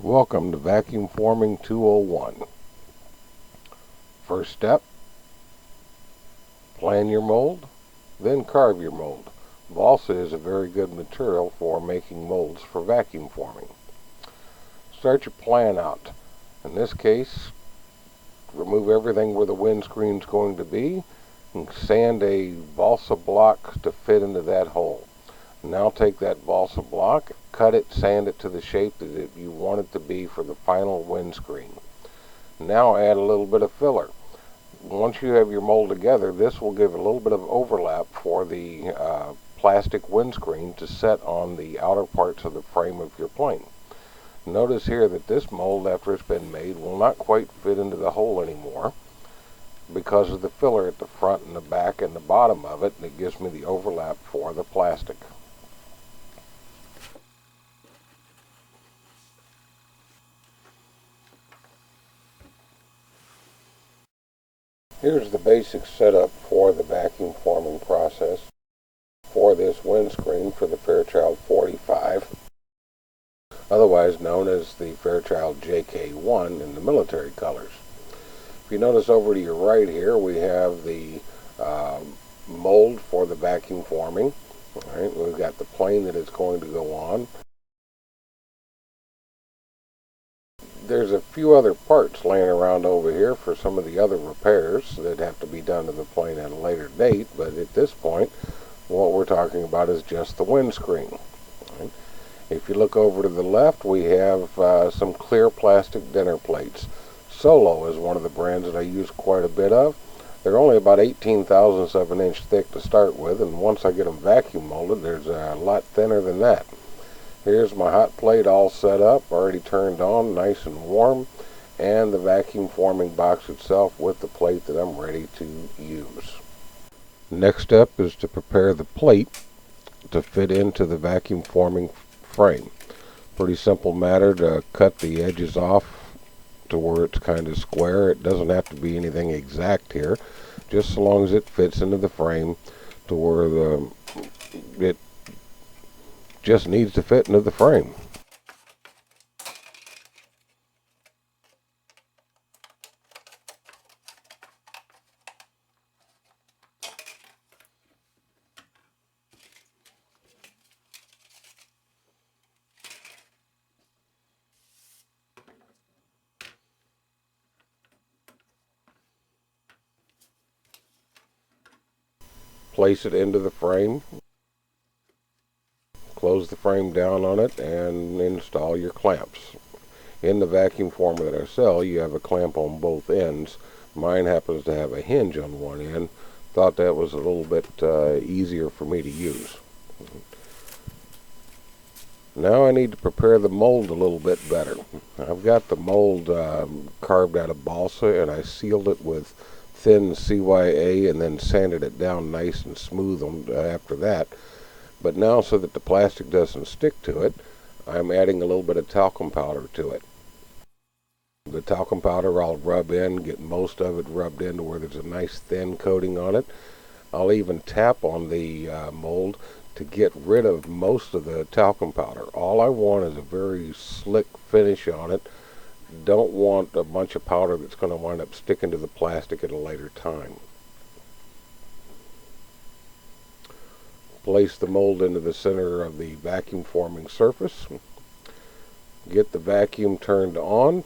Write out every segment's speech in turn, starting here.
Welcome to Vacuum Forming 201. First step, plan your mold, then carve your mold. Balsa is a very good material for making molds for vacuum forming. Start your plan out. In this case, remove everything where the windscreen is going to be and sand a balsa block to fit into that hole. Now take that balsa block, cut it, sand it to the shape that you want it to be for the final windscreen. Now add a little bit of filler. Once you have your mold together, this will give a little bit of overlap for the plastic windscreen to set on the outer parts of the frame of your plane. Notice here that this mold, after it's been made, will not quite fit into the hole anymore because of the filler at the front and the back and the bottom of it, and it gives me the overlap for the plastic. Here's the basic setup for the vacuum forming process for this windscreen for the Fairchild 45, otherwise known as the Fairchild JK-1 in the military colors. If you notice over to your right here, we have the mold for the vacuum forming. All right, we've got the plane that it's going to go on. There's a few other parts laying around over here for some of the other repairs that have to be done to the plane at a later date, but at this point what we're talking about is just the windscreen. Right. If you look over to the left, we have some clear plastic dinner plates. Solo is one of the brands that I use quite a bit of. They're only about 18 thousandths of an inch thick to start with, and once I get them vacuum molded, there's a lot thinner than that. Here's my hot plate all set up, already turned on, nice and warm, and the vacuum forming box itself with the plate that I'm ready to use. Next step is to prepare the plate to fit into the vacuum forming frame. Pretty simple matter to cut the edges off to where it's kind of square. It doesn't have to be anything exact here, just so long as it fits into the frame to where it just needs to fit into the frame. Place it into the frame. Close the frame down on it and install your clamps. In the vacuum former that I sell, you have a clamp on both ends. Mine happens to have a hinge on one end. Thought that was a little bit easier for me to use. Now I need to prepare the mold a little bit better. I've got the mold carved out of balsa, and I sealed it with thin CYA and then sanded it down nice and smooth after that. But now, so that the plastic doesn't stick to it, I'm adding a little bit of talcum powder to it. The talcum powder I'll rub in, get most of it rubbed in to where there's a nice thin coating on it. I'll even tap on the mold to get rid of most of the talcum powder. All I want is a very slick finish on it. Don't want a bunch of powder that's going to wind up sticking to the plastic at a later time. Place the mold into the center of the vacuum forming surface. Get the vacuum turned on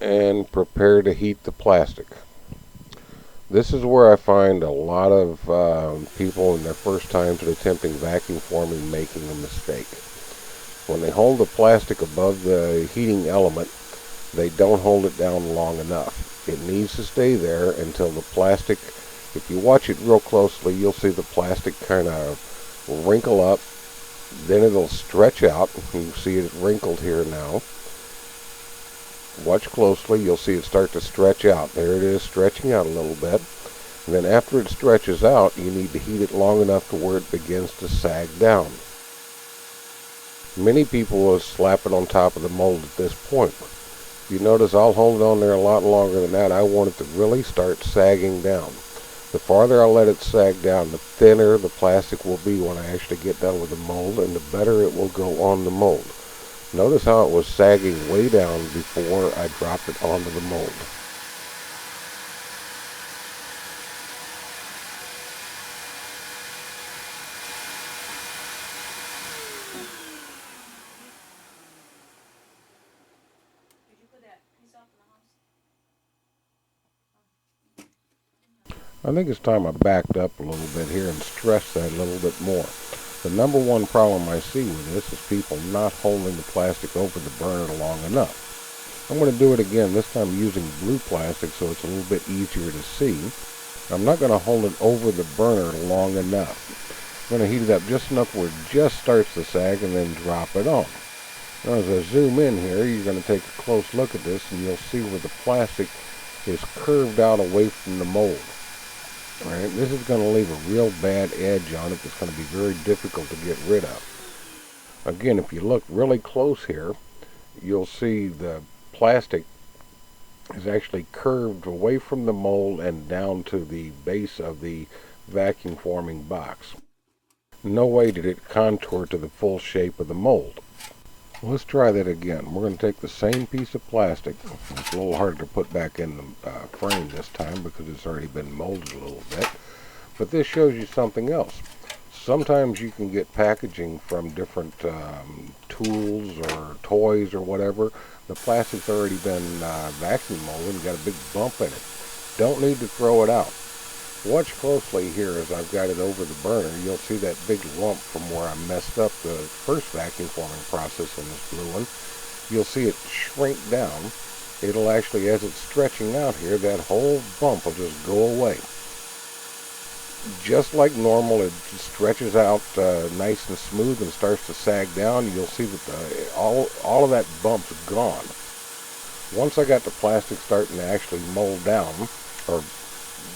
and prepare to heat the plastic. This is where I find a lot of people in their first times at attempting vacuum forming making a mistake. When they hold the plastic above the heating element, they don't hold it down long enough. It needs to stay there until the plastic, if you watch it real closely, you'll see the plastic kind of wrinkle up, then it'll stretch out. You see it wrinkled here now. Watch closely, you'll see it start to stretch out. There it is, stretching out a little bit. And then after it stretches out, you need to heat it long enough to where it begins to sag down. Many people will slap it on top of the mold at this point. You notice I'll hold it on there a lot longer than that. I want it to really start sagging down. The farther I let it sag down, the thinner the plastic will be when I actually get done with the mold, and the better it will go on the mold. Notice how it was sagging way down before I dropped it onto the mold. I think it's time I backed up a little bit here and stressed that a little bit more. The number one problem I see with this is people not holding the plastic over the burner long enough. I'm going to do it again, this time using blue plastic so it's a little bit easier to see. I'm not going to hold it over the burner long enough. I'm going to heat it up just enough where it just starts to sag and then drop it on. Now as I zoom in here, you're going to take a close look at this and you'll see where the plastic is curved out away from the mold. Right, this is going to leave a real bad edge on it that's going to be very difficult to get rid of. Again, if you look really close here, you'll see the plastic is actually curved away from the mold and down to the base of the vacuum forming box. No way did it contour to the full shape of the mold. Let's try that again. We're going to take the same piece of plastic. It's a little harder to put back in the frame this time because it's already been molded a little bit. But this shows you something else. Sometimes you can get packaging from different tools or toys or whatever. The plastic's already been vacuum molded and got a big bump in it. Don't need to throw it out. Watch closely here as I've got it over the burner. You'll see that big lump from where I messed up the first vacuum forming process in this blue one. You'll see it shrink down. It'll actually, as it's stretching out here, that whole bump will just go away. Just like normal, it stretches out nice and smooth and starts to sag down. You'll see that all of that bump's gone. Once I got the plastic starting to actually mold down, or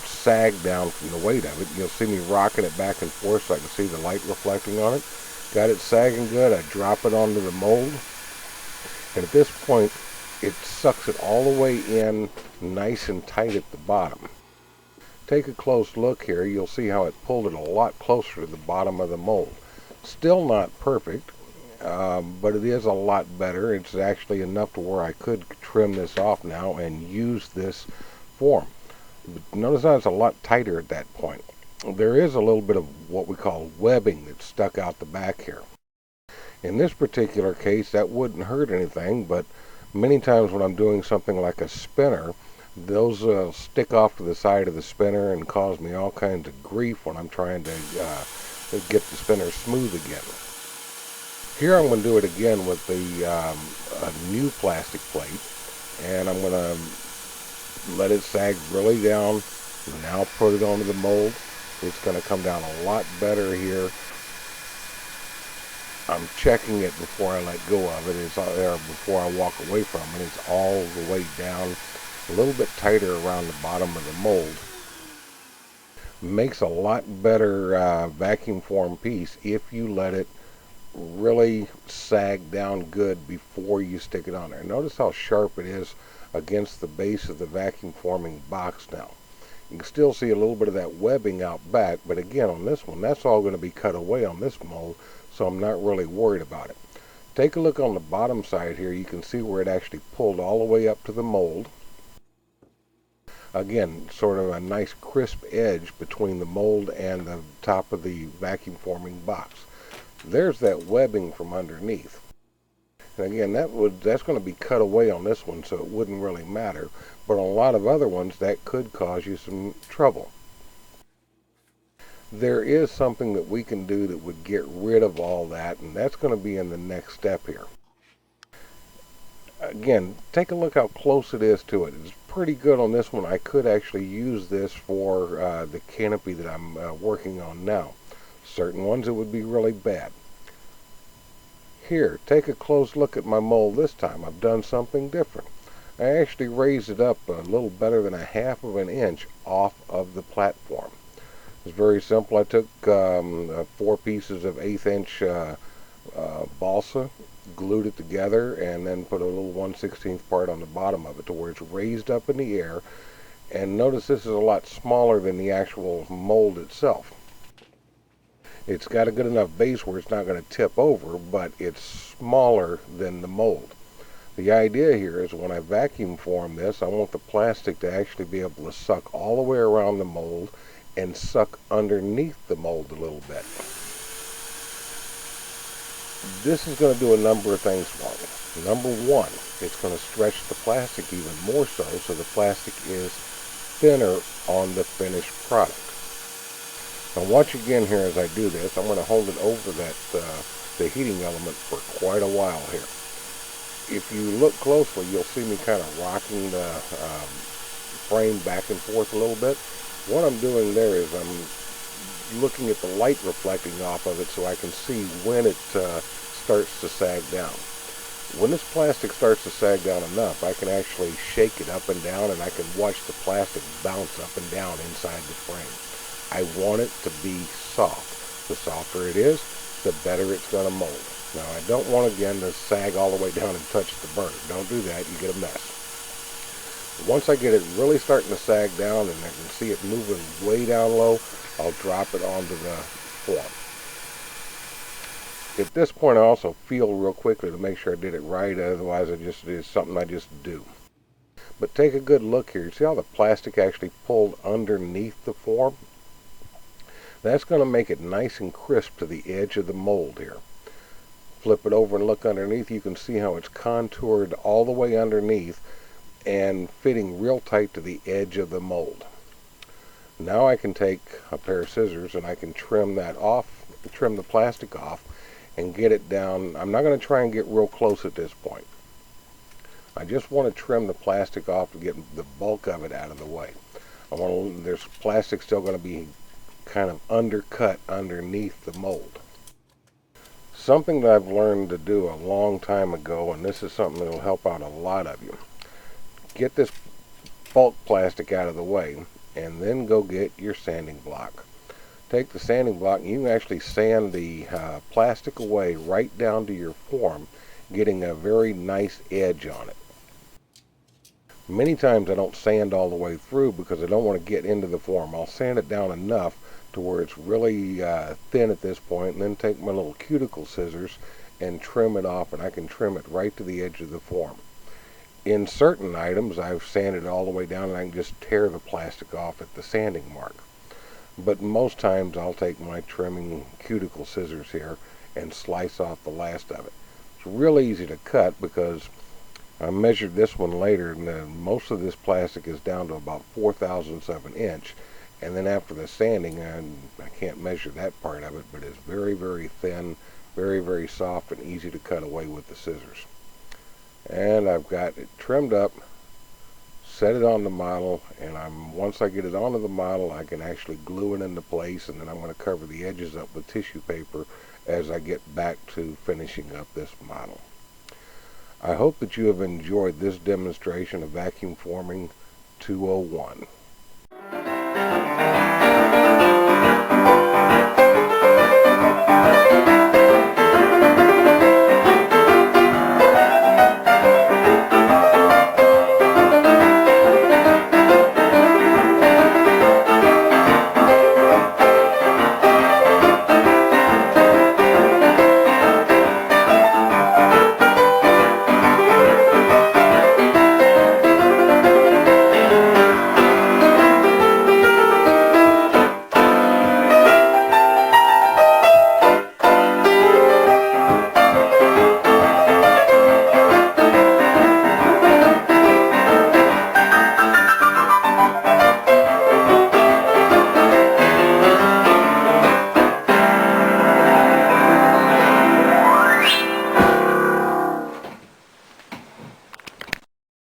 sag down from the weight of it, you'll see me rocking it back and forth so I can see the light reflecting on it. Got it sagging good. I drop it onto the mold, and at this point it sucks it all the way in nice and tight at the bottom. Take a close look here. You'll see how it pulled it a lot closer to the bottom of the mold. Still not perfect, but it is a lot better. It's actually enough to where I could trim this off now and use this form. Notice how it's a lot tighter at that point. There is a little bit of what we call webbing that's stuck out the back here. In this particular case, that wouldn't hurt anything, but many times when I'm doing something like a spinner, those stick off to the side of the spinner and cause me all kinds of grief when I'm trying to get the spinner smooth again. Here I'm going to do it again with the a new plastic plate, and I'm going to let it sag really down. Now put it onto the mold. It's going to come down a lot better here. I'm checking it before I let go of it. It's there before I walk away from it. It's all the way down, a little bit tighter around the bottom of the mold. Makes a lot better vacuum form piece if you let it really sag down good before you stick it on there. Notice how sharp it is against the base of the vacuum forming box now. You can still see a little bit of that webbing out back, but again on this one, that's all going to be cut away on this mold, so I'm not really worried about it. Take a look on the bottom side here. You can see where it actually pulled all the way up to the mold. Again, sort of a nice crisp edge between the mold and the top of the vacuum forming box. There's that webbing from underneath. And again, that's going to be cut away on this one, so it wouldn't really matter. But on a lot of other ones, that could cause you some trouble. There is something that we can do that would get rid of all that, and that's going to be in the next step here. Again, take a look how close it is to it. It's pretty good on this one. I could actually use this for the canopy that I'm working on now. Certain ones it would be really bad. Here, take a close look at my mold this time. I've done something different. I actually raised it up a little better than 1/2 of an inch off of the platform. It's very simple. I took 4 pieces of 1/8 inch balsa, glued it together, and then put a little 1/16 part on the bottom of it to where it's raised up in the air, And notice this is a lot smaller than the actual mold itself. It's got a good enough base where it's not going to tip over, but it's smaller than the mold. The idea here is when I vacuum form this, I want the plastic to actually be able to suck all the way around the mold and suck underneath the mold a little bit. This is going to do a number of things for me. Number one, it's going to stretch the plastic even more so the plastic is thinner on the finished product. Now watch again here as I do this. I'm going to hold it over the heating element for quite a while here. If you look closely, you'll see me kind of rocking the frame back and forth a little bit. What I'm doing there is I'm looking at the light reflecting off of it so I can see when it starts to sag down. When this plastic starts to sag down enough, I can actually shake it up and down, and I can watch the plastic bounce up and down inside the frame. I want it to be soft. The softer it is, the better it's going to mold. Now, I don't want, again, to sag all the way down and touch the burner. Don't do that. You get a mess. Once I get it really starting to sag down and I can see it moving way down low, I'll drop it onto the form. At this point, I also feel real quickly to make sure I did it right. Otherwise, it's something I just do. But take a good look here. You see how the plastic actually pulled underneath the form? That's going to make it nice and crisp to the edge of the mold here. Flip it over and look underneath. You can see how it's contoured all the way underneath and fitting real tight to the edge of the mold. Now I can take a pair of scissors and I can trim that off, trim the plastic off, and get it down. I'm not going to try and get real close at this point. I just want to trim the plastic off to get the bulk of it out of the way. There's plastic still going to be kind of undercut underneath the mold. Something that I've learned to do a long time ago, and this is something that will help out a lot of you. Get this bulk plastic out of the way, and then go get your sanding block. Take the sanding block, and you can actually sand the plastic away right down to your form, getting a very nice edge on it. Many times I don't sand all the way through because I don't want to get into the form. I'll sand it down enough to where it's really thin at this point, and then take my little cuticle scissors and trim it off, and I can trim it right to the edge of the form. In certain items, I've sanded it all the way down and I can just tear the plastic off at the sanding mark. But most times I'll take my trimming cuticle scissors here and slice off the last of it. It's real easy to cut because I measured this one later, and most of this plastic is down to about 4/1000ths of an inch. And then after the sanding, I can't measure that part of it, but it's very, very thin, very, very soft, and easy to cut away with the scissors. And I've got it trimmed up, set it on the model, and once I get it onto the model, I can actually glue it into place, and then I'm going to cover the edges up with tissue paper as I get back to finishing up this model. I hope that you have enjoyed this demonstration of vacuum forming 201.